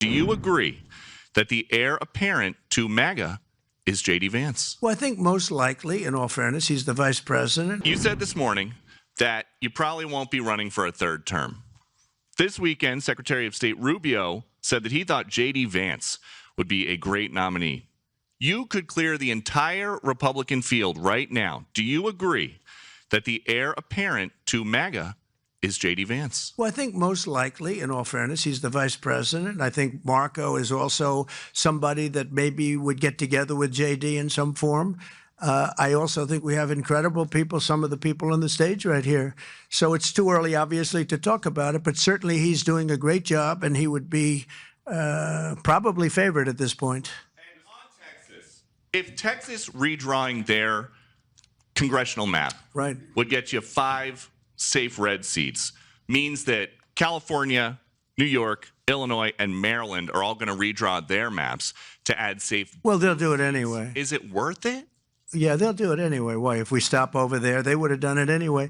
Do you agree that the heir apparent to MAGA is JD Vance? Well, I think most likely, in all fairness, he's the vice president. You said this morning that you probably won't be running for a third term. This weekend, Secretary of State Rubio said that he thought JD Vance would be a great nominee. You could clear the entire Republican field right now. Do you agree that the heir apparent to MAGA is JD Vance? Well, I think most likely, in all fairness, he's the vice president. I think Marco is also somebody that maybe would get together with JD in some form. I also think we have incredible people, some of the people on the stage right here. So it's too early, obviously, to talk about it, but certainly he's doing a great job, and he would be probably favored at this point. And on Texas, if Texas redrawing their congressional map would get you 5 safe red seats, means that California, New York, Illinois, and Maryland are all going to redraw their maps to add safe. Well, they'll do it anyway. Is it worth it? Yeah, they'll do it anyway. Why? If we stop over there, they would have done it anyway.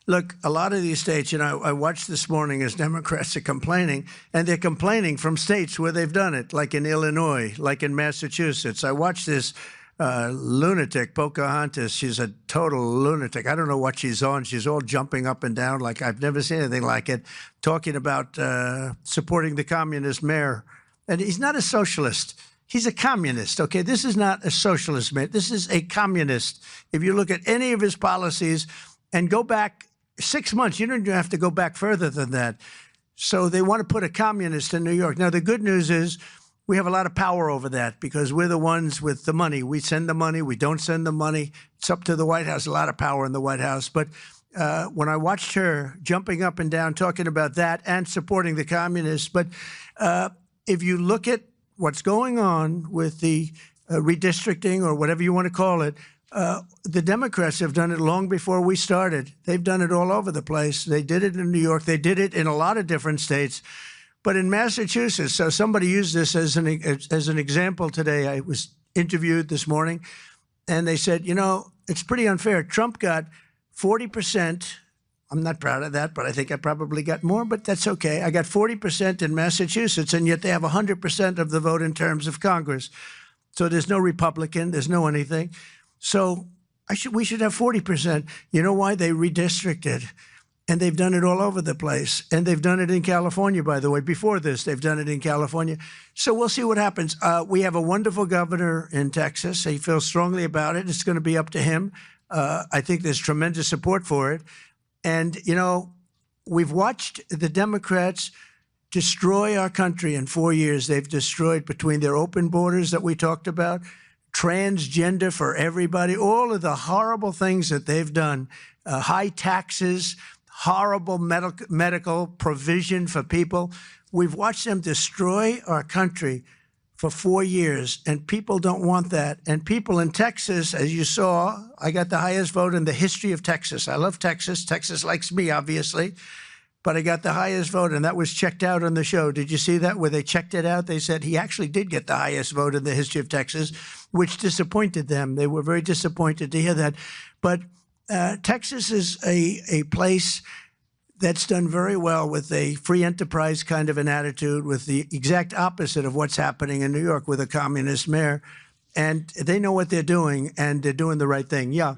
Look, a lot of these states, I watched this morning as Democrats are complaining, and they're complaining from states where they've done it, like in Illinois, like in Massachusetts. I watched this lunatic, Pocahontas. She's a total lunatic. I don't know what she's on. She's all jumping up and down like I've never seen anything like it, talking about supporting the communist mayor. And he's not a socialist. He's a communist, okay? This is not a socialist man. This is a communist. If you look at any of his policies and go back 6 months, you don't even have to go back further than that. So they want to put a communist in New York. Now, the good news is we have a lot of power over that because we're the ones with the money. We send the money. We don't send the money. It's up to the White House, a lot of power in the White House. But when I watched her jumping up and down, talking about that and supporting the communists, but if you look at what's going on with the redistricting or whatever you want to call it, the Democrats have done it long before we started. They've done it all over the place. They did it in New York. They did it in a lot of different states. But in Massachusetts, so somebody used this as an example today. I was interviewed this morning, and they said, it's pretty unfair. Trump got 40%. I'm not proud of that, but I think I probably got more, but that's okay. I got 40% in Massachusetts, and yet they have 100% of the vote in terms of Congress. So there's no Republican, there's no anything. So we should have 40%. You know why? They redistricted, and they've done it all over the place. And they've done it in California, by the way. Before this, they've done it in California. So we'll see what happens. We have a wonderful governor in Texas. He feels strongly about it. It's going to be up to him. I think there's tremendous support for it. And, we've watched the Democrats destroy our country in 4 years. They've destroyed, between their open borders that we talked about, transgender for everybody, all of the horrible things that they've done, high taxes, horrible medical provision for people. We've watched them destroy our country for 4 years, and people don't want that. And people in Texas, as you saw, I got the highest vote in the history of Texas. I love Texas. Texas likes me, obviously. But I got the highest vote, and that was checked out on the show. Did you see that? Where they checked it out, they said he actually did get the highest vote in the history of Texas, which disappointed them. They were very disappointed to hear that. But Texas is a place that's done very well with a free enterprise kind of an attitude, with the exact opposite of what's happening in New York with a communist mayor. And they know what they're doing, and they're doing the right thing. Yeah.